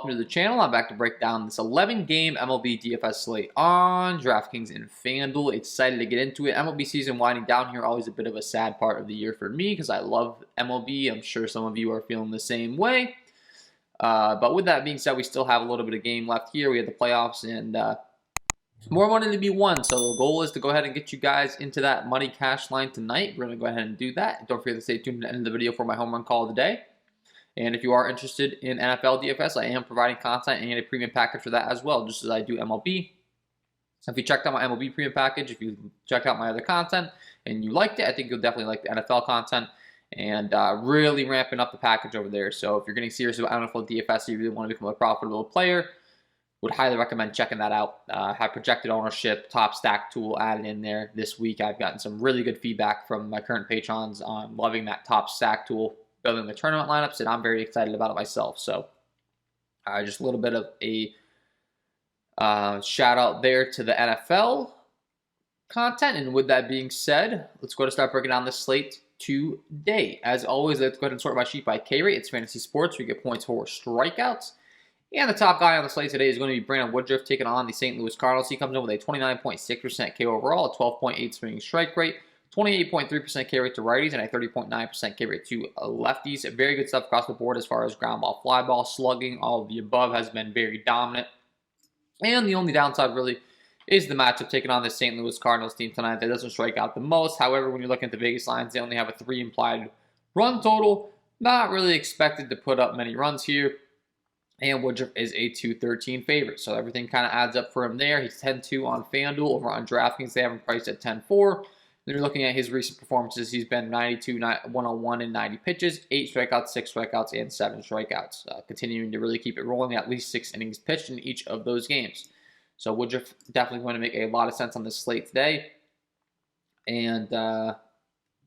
welcome to the channel. I'm back to break down this 11-game MLB DFS slate on DraftKings and FanDuel. Excited to get into it. MLB season winding down here, always a bit of a sad part of the year for me because I love MLB. I'm sure some of you are feeling the same way. But with that being said, we still have a little bit of game left here. We have the playoffs and more money to be won. So the goal is to go ahead and get you guys into that money cash line tonight. We're going to go ahead and do that. Don't forget to stay tuned to the end of the video for my home run call of the day. And if you are interested in NFL DFS, I am providing content and a premium package for that as well, just as I do MLB. So if you checked out my MLB premium package, if you checked out my other content and you liked it, I think you'll definitely like the NFL content and really ramping up the package over there. So if you're getting serious about NFL DFS, you really want to become a profitable player, would highly recommend checking that out. Have projected ownership, top stack tool added in there this week. I've gotten some really good feedback from my current patrons on loving that top stack tool, building the tournament lineups, and I'm very excited about it myself. So just a little bit of a shout out there to the NFL content. And with that being said, let's go ahead and start breaking down this slate today. As always, let's go ahead and sort my sheet by K rate. It's fantasy sports. We get points for strikeouts. And the top guy on the slate today is going to be Brandon Woodruff taking on the St. Louis Cardinals. He comes in with a 29.6% K overall, a 12.8 swinging strike rate, 28.3% K rate to righties, and a 30.9% K rate to lefties. Very good stuff across the board as far as ground ball, fly ball, slugging. All of the above has been very dominant. And the only downside really is the matchup taking on this St. Louis Cardinals team tonight that doesn't strike out the most. However, when you're looking at the Vegas lines, they only have a 3 implied run total. Not really expected to put up many runs here. And Woodruff is a 213 favorite. So everything kind of adds up for him there. He's 10-2 on FanDuel. Over on DraftKings, they have him priced at 10-4. Then you're looking at his recent performances. He's been 92, 101 in 90 pitches, 8 strikeouts, 6 strikeouts, and 7 strikeouts. Continuing to really keep it rolling, at least 6 innings pitched in each of those games. So Woodruff definitely going to make a lot of sense on this slate today. And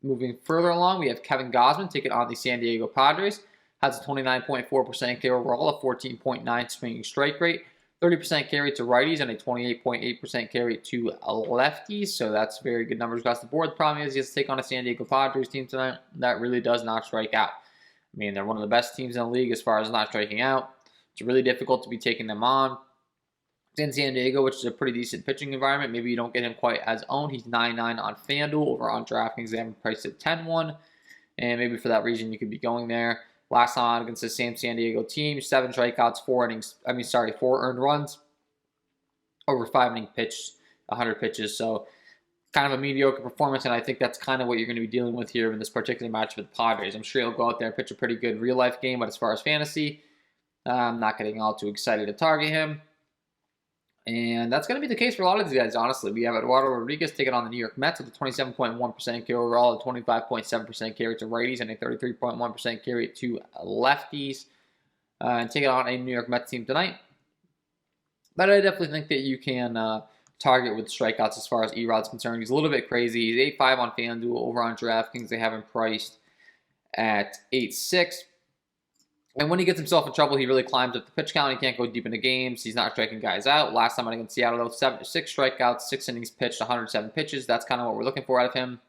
moving further along, we have Kevin Gausman taking on the San Diego Padres. Has a 29.4% K overall, a 14.9 swinging strike rate, 30% K rate to righties, and a 28.8% K rate to lefties. So that's very good numbers across the board. The problem is he has to take on a San Diego Padres team tonight that really does not strike out. I mean, they're one of the best teams in the league as far as not striking out. It's really difficult to be taking them on. It's in San Diego, which is a pretty decent pitching environment. Maybe you don't get him quite as owned. He's 9-9 on FanDuel. Over on DraftKings, they have him priced at 10-1. And maybe for that reason, you could be going there. Last time against the same San Diego team, 7 strikeouts, 4 earned runs, over 5 innings pitched, 100 pitches. So kind of a mediocre performance, and I think that's kind of what you're going to be dealing with here in this particular match with the Padres. I'm sure he'll go out there and pitch a pretty good real-life game, but as far as fantasy, I'm not getting all too excited to target him. And that's going to be the case for a lot of these guys, honestly. We have Eduardo Rodriguez taking on the New York Mets with a 27.1% K overall, a 25.7% K rate to righties, and a 33.1% K rate to lefties. And taking on a New York Mets team tonight. But I definitely think that you can target with strikeouts as far as Erod's concerned. He's a little bit crazy. He's 8-5 on FanDuel. Over on DraftKings, they have him priced at 8-6. And when he gets himself in trouble, he really climbs up the pitch count. He can't go deep into games. He's not striking guys out. Last time against Seattle, though, 6 strikeouts, 6 innings pitched, 107 pitches. That's kind of what we're looking for out of him.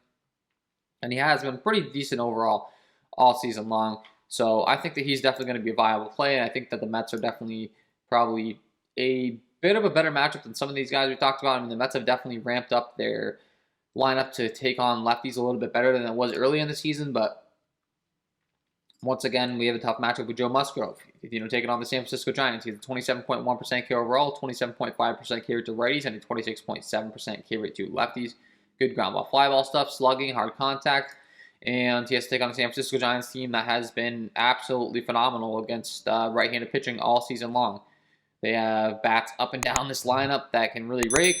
And he has been pretty decent overall all season long. So I think that he's definitely going to be a viable play. And I think that the Mets are definitely probably a bit of a better matchup than some of these guys we talked about. I mean, the Mets have definitely ramped up their lineup to take on lefties a little bit better than it was early in the season. But once again, we have a tough matchup with Joe Musgrove. Taking on the San Francisco Giants. He has a 27.1% K overall, 27.5% K rate to righties, and a 26.7% K rate to lefties. Good ground ball, fly ball stuff, slugging, hard contact. And he has to take on the San Francisco Giants team that has been absolutely phenomenal against right-handed pitching all season long. They have bats up and down this lineup that can really rake.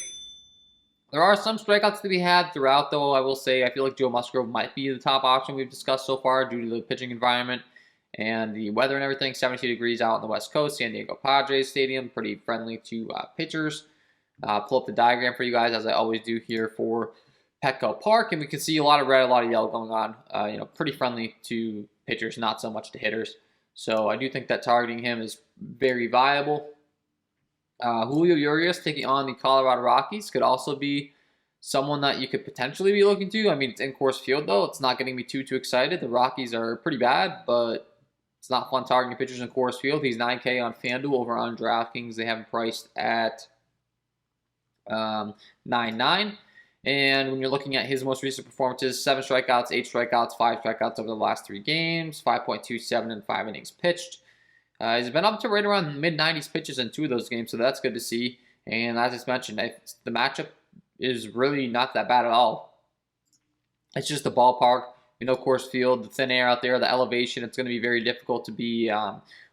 There are some strikeouts to be had throughout, though. I will say I feel like Joe Musgrove might be the top option we've discussed so far due to the pitching environment and the weather and everything. 72 degrees out on the West Coast. San Diego Padres Stadium, pretty friendly to pitchers. Pull up the diagram for you guys, as I always do here for Petco Park, and we can see a lot of red, a lot of yellow going on. Pretty friendly to pitchers, not so much to hitters. So I do think that targeting him is very viable. Julio Urias taking on the Colorado Rockies could also be someone that you could potentially be looking to. I mean, it's in Coors Field, though. It's not getting me too excited. The Rockies are pretty bad, but It's not fun targeting pitchers in Coors Field. He's 9K on FanDuel. Over on DraftKings, they have him priced at 9.9. And when you're looking at his most recent performances, 7 strikeouts, 8 strikeouts, 5 strikeouts over the last 3 games, 5.27 in 5 innings pitched. He's been up to right around mid-90s pitches in 2 of those games, so that's good to see. And as I just mentioned, the matchup is really not that bad at all. It's just the ballpark. You know, Coors Field, the thin air out there, the elevation, it's going to be very difficult to be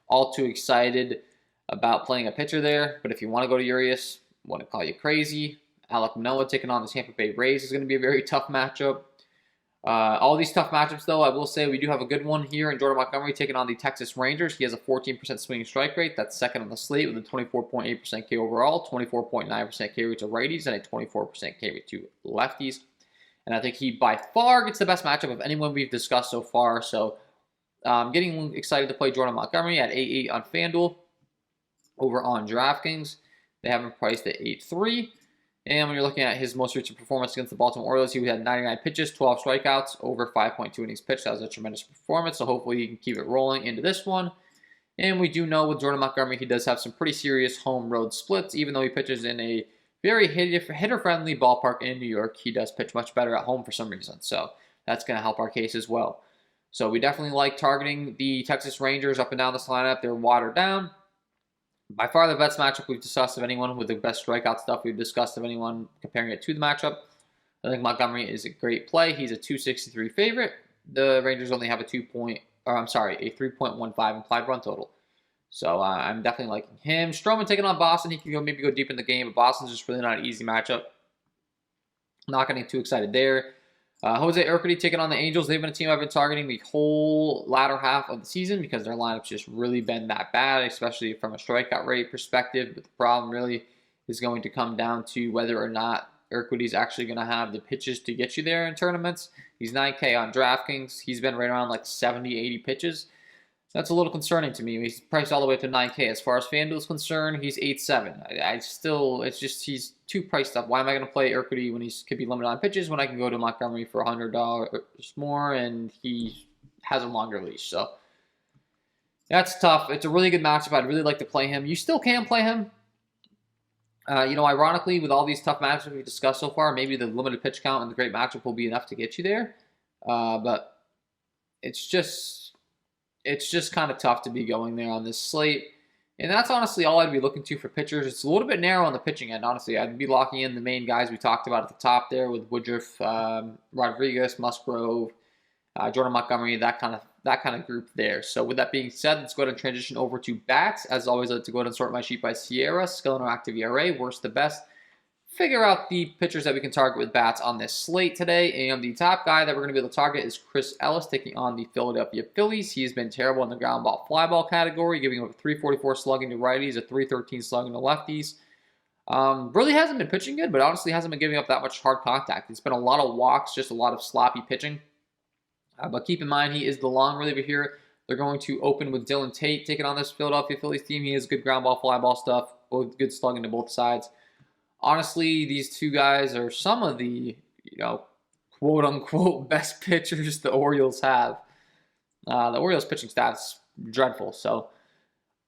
all too excited about playing a pitcher there. But if you want to go to Urias, I want to call you crazy. Alek Manoah taking on the Tampa Bay Rays is going to be a very tough matchup. All these tough matchups, though, I will say we do have a good one here in Jordan Montgomery taking on the Texas Rangers. He has a 14% swinging strike rate. That's second on the slate with a 24.8% K overall, 24.9% K rate to righties, and a 24% K rate to lefties. And I think he by far gets the best matchup of anyone we've discussed so far. So I'm getting excited to play Jordan Montgomery at 8.8 on FanDuel. Over on DraftKings, they have him priced at 8.3. And when you're looking at his most recent performance against the Baltimore Orioles, he had 99 pitches, 12 strikeouts, over 5.2 innings pitched. That was a tremendous performance, so hopefully he can keep it rolling into this one. And we do know with Jordan Montgomery, he does have some pretty serious home-road splits. Even though he pitches in a very hitter-friendly ballpark in New York, he does pitch much better at home for some reason. So that's going to help our case as well. So we definitely like targeting the Texas Rangers up and down this lineup. They're watered down. By far the best matchup we've discussed of anyone, with the best strikeout stuff we've discussed of anyone comparing it to the matchup. I think Montgomery is a great play. He's a 263 favorite. The Rangers only have a 3.15 implied run total. So I'm definitely liking him. Stroman taking on Boston. He can maybe go deep in the game, but Boston's just really not an easy matchup. Not getting too excited there. Jose Urquidy taking on the Angels. They've been a team I've been targeting the whole latter half of the season because their lineup's just really been that bad, especially from a strikeout rate perspective. But the problem really is going to come down to whether or not Urquidy's actually going to have the pitches to get you there in tournaments. He's 9K on DraftKings. He's been right around like 70, 80 pitches. That's a little concerning to me. He's priced all the way up to 9K. As far as FanDuel is concerned, he's 8.7. It's just he's too priced up. Why am I going to play Urquidy when he could be limited on pitches when I can go to Montgomery for $100 more and he has a longer leash? So that's tough. It's a really good matchup. I'd really like to play him. You still can play him. Ironically, with all these tough matchups we've discussed so far, maybe the limited pitch count and the great matchup will be enough to get you there. But it's just kind of tough to be going there on this slate. And that's honestly all I'd be looking to for pitchers. It's a little bit narrow on the pitching end, honestly. I'd be locking in the main guys we talked about at the top there with Woodruff, Rodriguez, Musgrove, Jordan Montgomery, that kind of group there. So with that being said, let's go ahead and transition over to bats. As always, I like to go ahead and sort my sheet by Sierra, skill and active ERA, worst to best. Figure out the pitchers that we can target with bats on this slate today. And the top guy that we're going to be able to target is Chris Ellis taking on the Philadelphia Phillies. He's been terrible in the ground ball, fly ball category, giving up a 344 slugging to righties, a 313 slugging to lefties. Really hasn't been pitching good, but honestly hasn't been giving up that much hard contact. It's been a lot of walks, just a lot of sloppy pitching. But keep in mind, he is the long reliever here. They're going to open with Dylan Tate taking on this Philadelphia Phillies team. He has good ground ball, fly ball stuff, both good slugging to both sides. Honestly, these two guys are some of the, quote-unquote best pitchers the Orioles have. The Orioles pitching staff's dreadful. So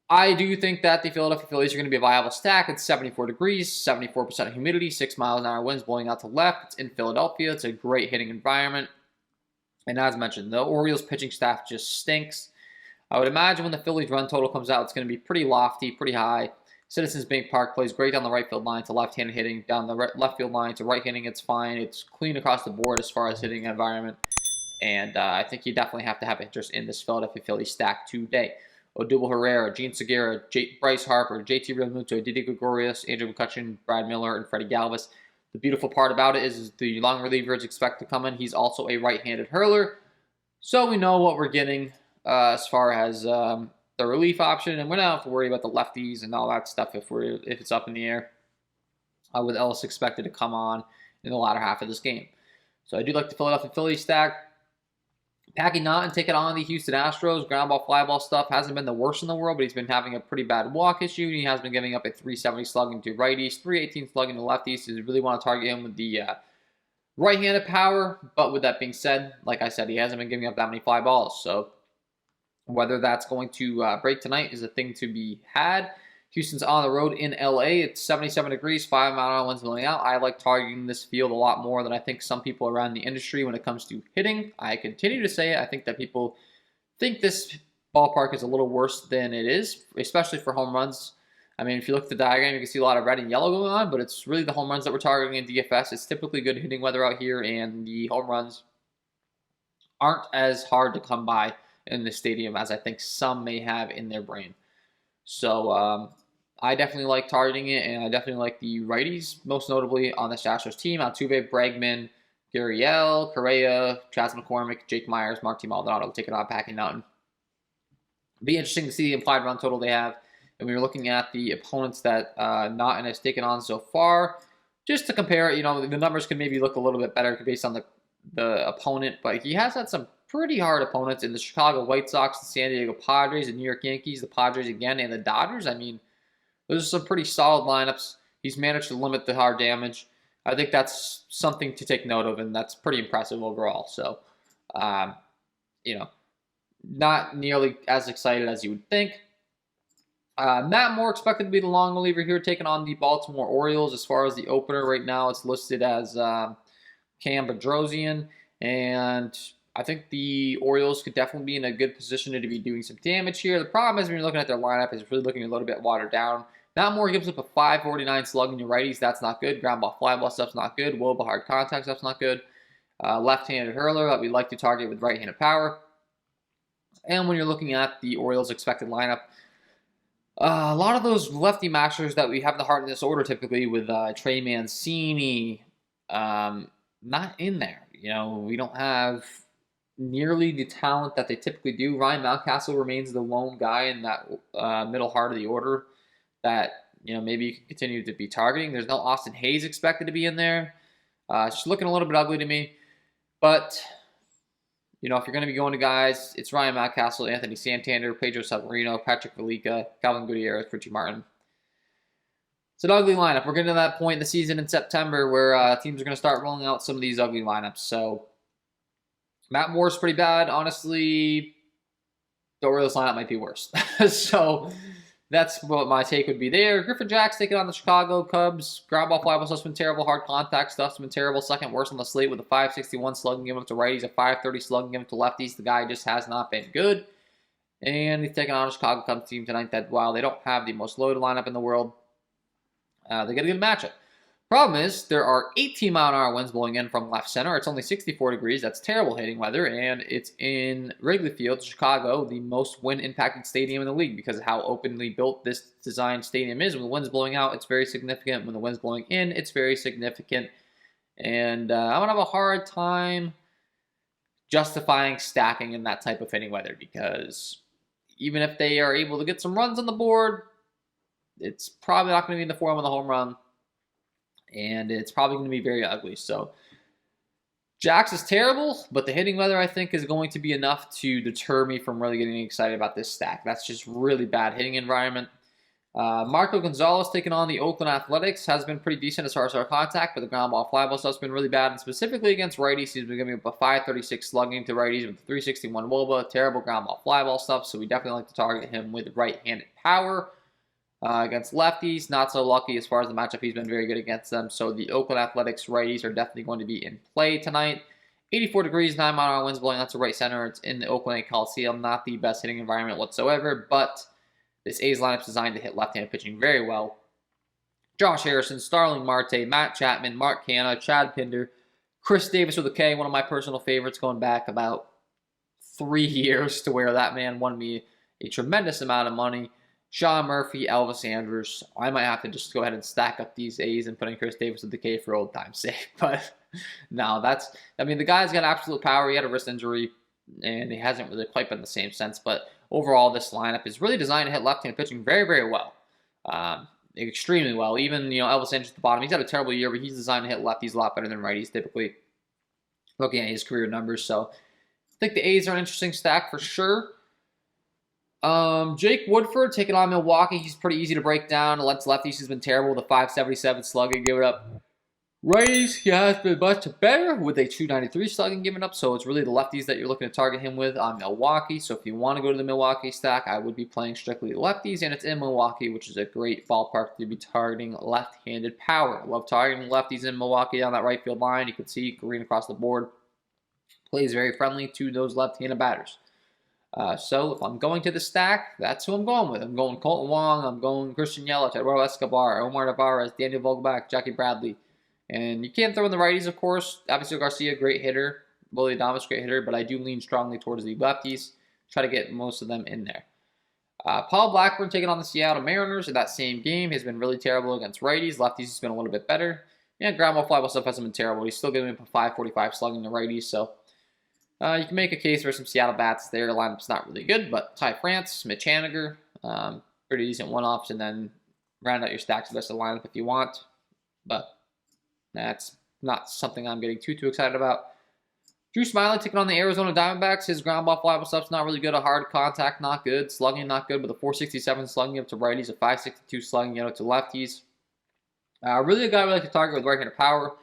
I do think that the Philadelphia Phillies are going to be a viable stack. It's 74 degrees, 74% humidity, 6 miles an hour winds blowing out to left. It's in Philadelphia. It's a great hitting environment. And as mentioned, the Orioles pitching staff just stinks. I would imagine when the Phillies run total comes out, it's going to be pretty lofty, pretty high. Citizens Bank Park plays great down the right field line to left-handed hitting, down the left field line to right hitting. It's fine. It's clean across the board as far as hitting environment. And I think you definitely have to have interest in this Philadelphia Phillies stack today. Odubel Herrera, Gene Segura, Bryce Harper, JT Realmuto, Didi Gregorius, Andrew McCutcheon, Brad Miller, and Freddie Galvis. The beautiful part about it is the long relievers expect to come in. He's also a right-handed hurler. So we know what we're getting as far as the relief option, and we don't have to worry about the lefties and all that stuff if it's up in the air. With Ellis expected to come on in the latter half of this game. So I do like the Philadelphia Phillies stack. Packy Naughton taking on the Houston Astros. Ground ball, fly ball stuff hasn't been the worst in the world, but he's been having a pretty bad walk issue. And he has been giving up a 370 slugging to righties, 318 slugging to lefties. So you really want to target him with the right-handed power. But with that being said, like I said, he hasn't been giving up that many fly balls. So Whether that's going to break tonight is a thing to be had. Houston's on the road in LA. It's 77 degrees, 5-mile-an-hour winds blowing out. I like targeting this field a lot more than I think some people around the industry when it comes to hitting. I continue to say it. I think that people think this ballpark is a little worse than it is, especially for home runs. I mean, if you look at the diagram, you can see a lot of red and yellow going on, but it's really the home runs that we're targeting in DFS. It's typically good hitting weather out here, and the home runs aren't as hard to come by in the stadium as I think some may have in their brain. So I definitely like targeting it, and I definitely like the righties, most notably on the Astros team. Altuve, Bregman, Gurriel, Correa, Chas McCormick, Jake Myers, Marty Maldonado taking on Packy Mountain. Be interesting to see the implied run total they have. And we were looking at the opponents that Naughton has taken on so far. Just to compare it, the numbers can maybe look a little bit better based on the opponent, but he has had some pretty hard opponents in the Chicago White Sox, the San Diego Padres, the New York Yankees, the Padres again, and the Dodgers. I mean, those are some pretty solid lineups. He's managed to limit the hard damage. I think that's something to take note of, and that's pretty impressive overall. So, not nearly as excited as you would think. Matt Moore expected to be the long reliever here, taking on the Baltimore Orioles. As far as the opener right now, it's listed as Cam Bedrosian, and I think the Orioles could definitely be in a good position to be doing some damage here. The problem is when you're looking at their lineup, it's really looking a little bit watered down. Matt Moore gives up a 549 slug in your righties. That's not good. Ground ball, fly ball stuff's not good. Woba hard contact stuff's not good. Left-handed hurler that we like to target with right-handed power. And when you're looking at the Orioles' expected lineup, a lot of those lefty matchers that we have the heart in this order typically with Trey Mancini, not in there. We don't have nearly the talent that they typically do. Ryan Mountcastle remains the lone guy in that middle heart of the order that maybe you can continue to be targeting. There's no Austin Hayes expected to be in there. It's looking a little bit ugly to me. But, if you're going to be going to guys, it's Ryan Mountcastle, Anthony Santander, Pedro Severino, Patrick Velica, Calvin Gutierrez, Richie Martin. It's an ugly lineup. We're getting to that point in the season in September where teams are going to start rolling out some of these ugly lineups. So, Matt Moore's pretty bad. Honestly, the Orioles lineup might be worse. So, that's what my take would be there. Griffin Jack's taking on the Chicago Cubs. Ground ball, fly ball stuff's been terrible. Hard contact stuff's been terrible. Second worst on the slate with a 561 slugging given up to righties, a 530 slugging given up to lefties. The guy just has not been good. And he's taking on a Chicago Cubs team tonight that, while they don't have the most loaded lineup in the world, they get a good matchup. Problem is, there are 18-mile-an-hour winds blowing in from left center. It's only 64 degrees. That's terrible hitting weather, and it's in Wrigley Field, Chicago, the most wind-impacted stadium in the league because of how openly built this designed stadium is. When the wind's blowing out, it's very significant. When the wind's blowing in, it's very significant. And I'm going to have a hard time justifying stacking in that type of hitting weather because even if they are able to get some runs on the board, it's probably not going to be in the form of the home run. And it's probably going to be very ugly. So, Jax is terrible, but the hitting weather, I think, is going to be enough to deter me from really getting excited about this stack. That's just really bad hitting environment. Marco Gonzalez taking on the Oakland Athletics has been pretty decent as far as our contact, but the ground ball, fly ball stuff's been really bad, and specifically against righties, he's been giving up a 536 slugging to righties with a 361 Woba, terrible ground ball, fly ball stuff, so we definitely like to target him with right-handed power. Against lefties, not so lucky as far as the matchup. He's been very good against them. So the Oakland Athletics righties are definitely going to be in play tonight. 84 degrees, 9-mile-an-hour winds blowing out to right center. It's in the Oakland Coliseum. Not the best hitting environment whatsoever, but this A's lineup is designed to hit left-handed pitching very well. Josh Harrison, Starling Marte, Matt Chapman, Mark Canha, Chad Pinder, Chris Davis with a K, one of my personal favorites going back about 3 years to where that man won me a tremendous amount of money. Sean Murphy, Elvis Andrus. I might have to just go ahead and stack up these A's and put in Chris Davis with the K for old time's sake. But no, the guy's got absolute power. He had a wrist injury, and he hasn't really quite been the same since. But overall, this lineup is really designed to hit left-handed pitching very, very well. Extremely well. Even, Elvis Andrus at the bottom. He's had a terrible year, but he's designed to hit lefties a lot better than righties, typically, looking at his career numbers. So I think the A's are an interesting stack for sure. Jake Woodford taking on Milwaukee. He's pretty easy to break down. Against lefties, he's been terrible with a 577 slugging, give it up Righties, he has been much better with a 293 slugging given up, so it's really the lefties that you're looking to target him with on Milwaukee. So if you want to go to the Milwaukee stack, I would be playing strictly lefties, and it's in Milwaukee, which is a great ballpark to be targeting left-handed power. Love targeting lefties in Milwaukee on that right field line. You can see green across the board. Plays very friendly to those left-handed batters. So if I'm going to the stack, that's who I'm going with. I'm going Colton Wong, I'm going Christian Yelich, Eduardo Escobar, Omar Narvaez, Daniel Vogelbach, Jackie Bradley. And you can't throw in the righties, of course. Avisail Garcia, great hitter. Willie Adames, great hitter. But I do lean strongly towards the lefties. Try to get most of them in there. Paul Blackburn taking on the Seattle Mariners in that same game. He's been really terrible against righties. Lefties, he's been a little bit better. Yeah, ground ball, fly ball stuff hasn't been terrible. He's still giving him a 545 slugging the righties. So you can make a case for some Seattle bats. Their lineup's not really good. But Ty France, Mitch Haniger, pretty decent one-offs. And then round out your stacks with the rest of the lineup if you want. But that's not something I'm getting too excited about. Drew Smyly taking on the Arizona Diamondbacks. His ground ball, fly ball stuff's not really good. A hard contact, not good. Slugging, not good. But a 467 slugging up to righties, a 562 slugging up to lefties. Really a guy we like to target with right-handed power.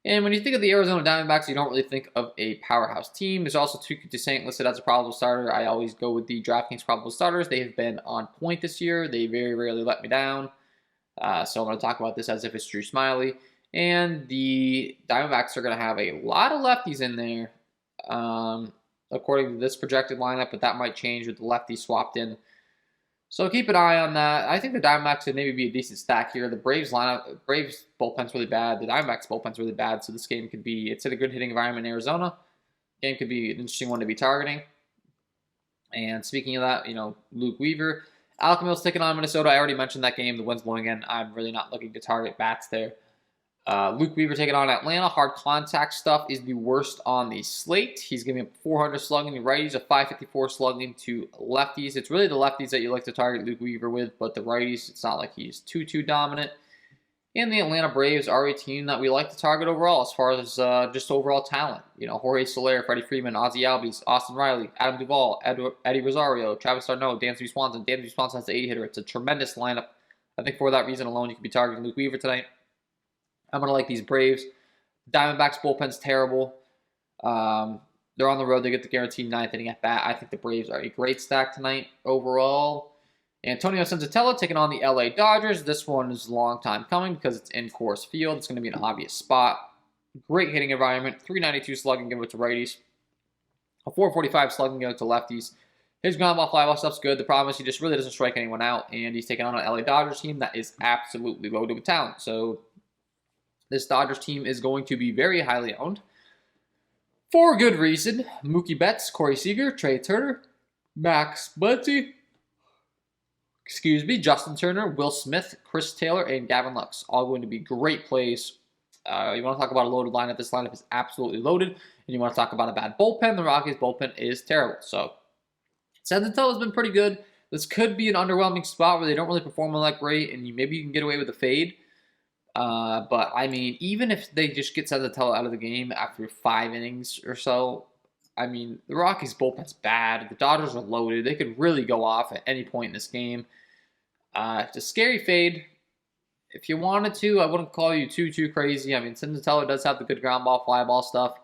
And when you think of the Arizona Diamondbacks, you don't really think of a powerhouse team. There's also Tuki Toussaint listed as a probable starter. I always go with the DraftKings probable starters. They have been on point this year. They very rarely let me down. So I'm going to talk about this as if it's Drew Smyly. And the Diamondbacks are going to have a lot of lefties in there, according to this projected lineup, but that might change with the lefties swapped in. So keep an eye on that. I think the Diamondbacks could maybe be a decent stack here. The Braves bullpen's really bad. The Diamondbacks bullpen's really bad, so this game could be, it's in a good hitting environment in Arizona. Game could be an interesting one to be targeting. And speaking of that, Luke Weaver. Alec Mills taking on Minnesota. I already mentioned that game. The wind's blowing in. I'm really not looking to target bats there. Luke Weaver taking on Atlanta. Hard contact stuff is the worst on the slate. He's giving up 400 slugging to righties, a 554 slugging to lefties. It's really the lefties that you like to target Luke Weaver with, but the righties, it's not like he's too dominant. And the Atlanta Braves are a team that we like to target overall as far as just overall talent. Jorge Soler, Freddie Freeman, Ozzie Albies, Austin Riley, Adam Duvall, Eddie Rosario, Travis d'Arnaud, Dansby Swanson. Dansby Swanson has the 80 hitter. It's a tremendous lineup. I think for that reason alone, you could be targeting Luke Weaver tonight. I'm going to like these Braves. Diamondbacks bullpen's terrible. They're on the road. They get the guaranteed ninth inning at bat. I think the Braves are a great stack tonight overall. Antonio Senzatella taking on the LA Dodgers. This one is a long time coming because it's in Coors Field. It's going to be an obvious spot. Great hitting environment. 392 slugging given to righties. A 445 slugging given to lefties. His ground ball, fly ball stuff's good. The problem is he just really doesn't strike anyone out. And he's taking on an LA Dodgers team that is absolutely loaded with talent. So this Dodgers team is going to be very highly owned. For good reason. Mookie Betts, Corey Seager, Trey Turner, Max Muncy, Justin Turner, Will Smith, Chris Taylor, and Gavin Lux. All going to be great plays. You want to talk about a loaded lineup. This lineup is absolutely loaded. And you want to talk about a bad bullpen. The Rockies' bullpen is terrible. So Senzatella has been pretty good. This could be an underwhelming spot where they don't really perform all that great, and maybe you can get away with a fade. But, I mean, even if they just get Senzatella out of the game after 5 innings or so, I mean, the Rockies' bullpen's bad. The Dodgers are loaded. They could really go off at any point in this game. It's a scary fade. If you wanted to, I wouldn't call you too crazy. I mean, Senzatella does have the good ground ball, fly ball stuff.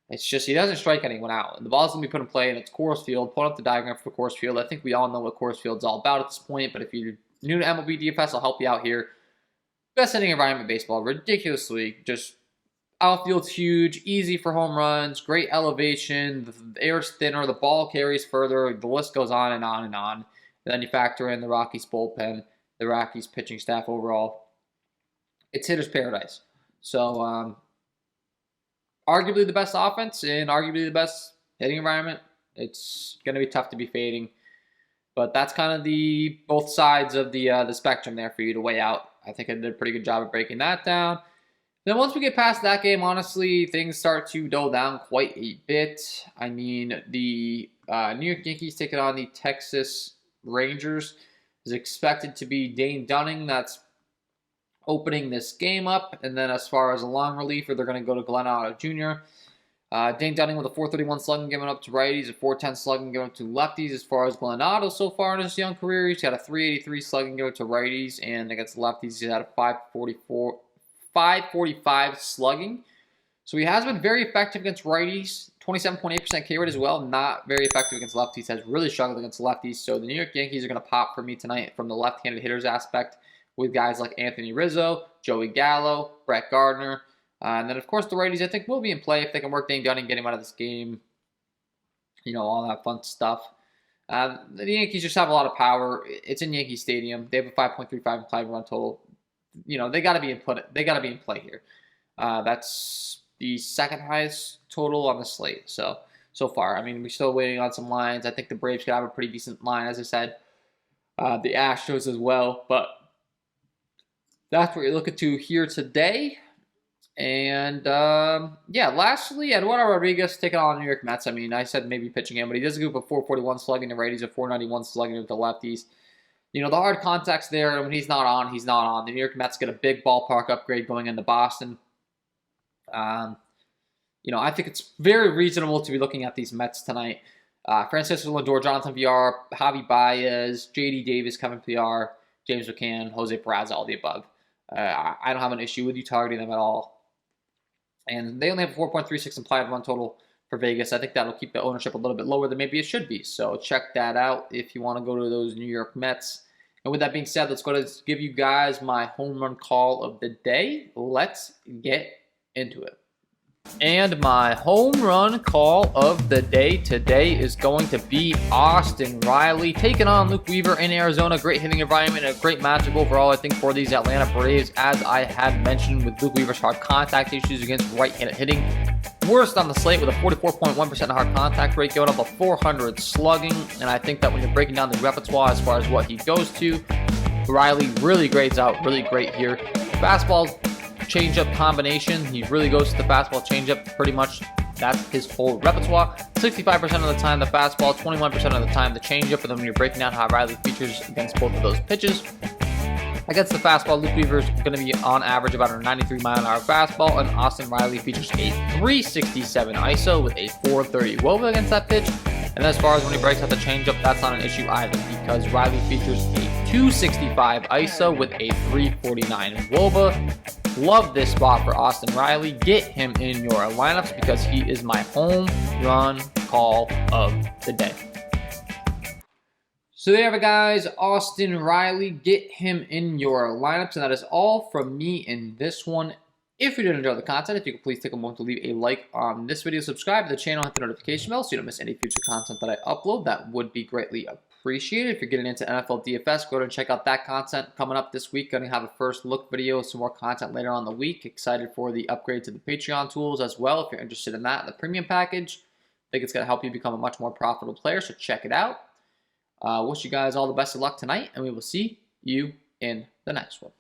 It's just he doesn't strike anyone out. And the ball's going to be put in play, and it's Coors Field. Pull up the diagram for Coors Field. I think we all know what Coors Field's all about at this point, but if you're new to MLB DFS, I'll help you out here. Best hitting environment in baseball, ridiculously. Just outfield's huge, easy for home runs, great elevation, the air's thinner, the ball carries further, the list goes on and on and on. And then you factor in the Rockies bullpen, the Rockies pitching staff overall. It's hitter's paradise. So, arguably the best offense and arguably the best hitting environment. It's going to be tough to be fading. But that's kind of the both sides of the spectrum there for you to weigh out. I think I did a pretty good job of breaking that down. Then once we get past that game, honestly, things start to dull down quite a bit. I mean, the New York Yankees taking on the Texas Rangers is expected to be Dane Dunning. That's opening this game up. And then as far as a long reliever, they're going to go to Glenn Otto Jr. Dane Dunning with a 431 slugging given up to righties, a 410 slugging given up to lefties. As far as Glenn Otto so far in his young career, he's got a 383 slugging given up to righties, and against lefties, he's had a 545 slugging. So he has been very effective against righties. 27.8% K rate as well. Not very effective against lefties. Has really struggled against lefties. So the New York Yankees are going to pop for me tonight from the left-handed hitters aspect with guys like Anthony Rizzo, Joey Gallo, Brett Gardner. And then, of course, the righties I think will be in play if they can work Dane Dunning, get him out of this game. You know, all that fun stuff. The Yankees just have a lot of power. It's in Yankee Stadium. They have a 5.35 implied run total. You know, they got to be in play here. That's the second highest total on the slate. So far, I mean, we're still waiting on some lines. I think the Braves could have a pretty decent line, as I said. The Astros as well, but that's what you're looking to here today. And, yeah, lastly, Eduardo Rodriguez taking on the New York Mets. I mean, I said maybe pitching in, but he does a group of 441 slugging to righties, a 491 slugging to the lefties. You know, the hard contact's there. When he's not on, he's not on. The New York Mets get a big ballpark upgrade going into Boston. You know, I think it's very reasonable to be looking at these Mets tonight. Francisco Lindor, Jonathan Villar, Javi Baez, J.D. Davis, Kevin Pillar, James McCann, Jose Peraza, all the above. I don't have an issue with you targeting them at all. And they only have a 4.36 implied run total for Vegas. I think that'll keep the ownership a little bit lower than maybe it should be. So check that out if you want to go to those New York Mets. And with that being said, let's go to give you guys my home run call of the day. Let's get into it. And my home run call of the day today is going to be Austin Riley taking on Luke Weaver in Arizona. Great hitting environment and a great matchup overall, I think, for these Atlanta Braves. As I had mentioned with Luke Weaver's hard contact issues against right-handed hitting. Worst on the slate with a 44.1% hard contact rate, going up a 400 slugging. And I think that when you're breaking down the repertoire as far as what he goes to, Riley really grades out really great here. Fastball changeup combination. He really goes to the fastball changeup. Pretty much that's his whole repertoire. 65% of the time the fastball, 21% of the time the changeup. And then when you're breaking down how Riley features against both of those pitches, against the fastball, Luke Weaver is going to be on average about a 93 mile an hour fastball, and Austin Riley features a 367 ISO with a 430 WOBA against that pitch. And as far as when he breaks out the changeup, that's not an issue either because Riley features a 265 ISO with a 349 WOBA. Love this spot for Austin Riley. Get him in your lineups because he is my home run call of the day. So there you have it, guys. Austin Riley. Get him in your lineups. And that is all from me in this one. If you did enjoy the content, if you could please take a moment to leave a like on this video, subscribe to the channel, hit the notification bell so you don't miss any future content that I upload. That would be greatly appreciated. If you're getting into NFL DFS, go ahead and check out that content coming up this week. Going to have a first look video, some more content later on in the week. Excited for the upgrade to the Patreon tools as well if you're interested in that. The premium package, I think it's going to help you become a much more profitable player, so check it out. Wish you guys all the best of luck tonight, and we will see you in the next one.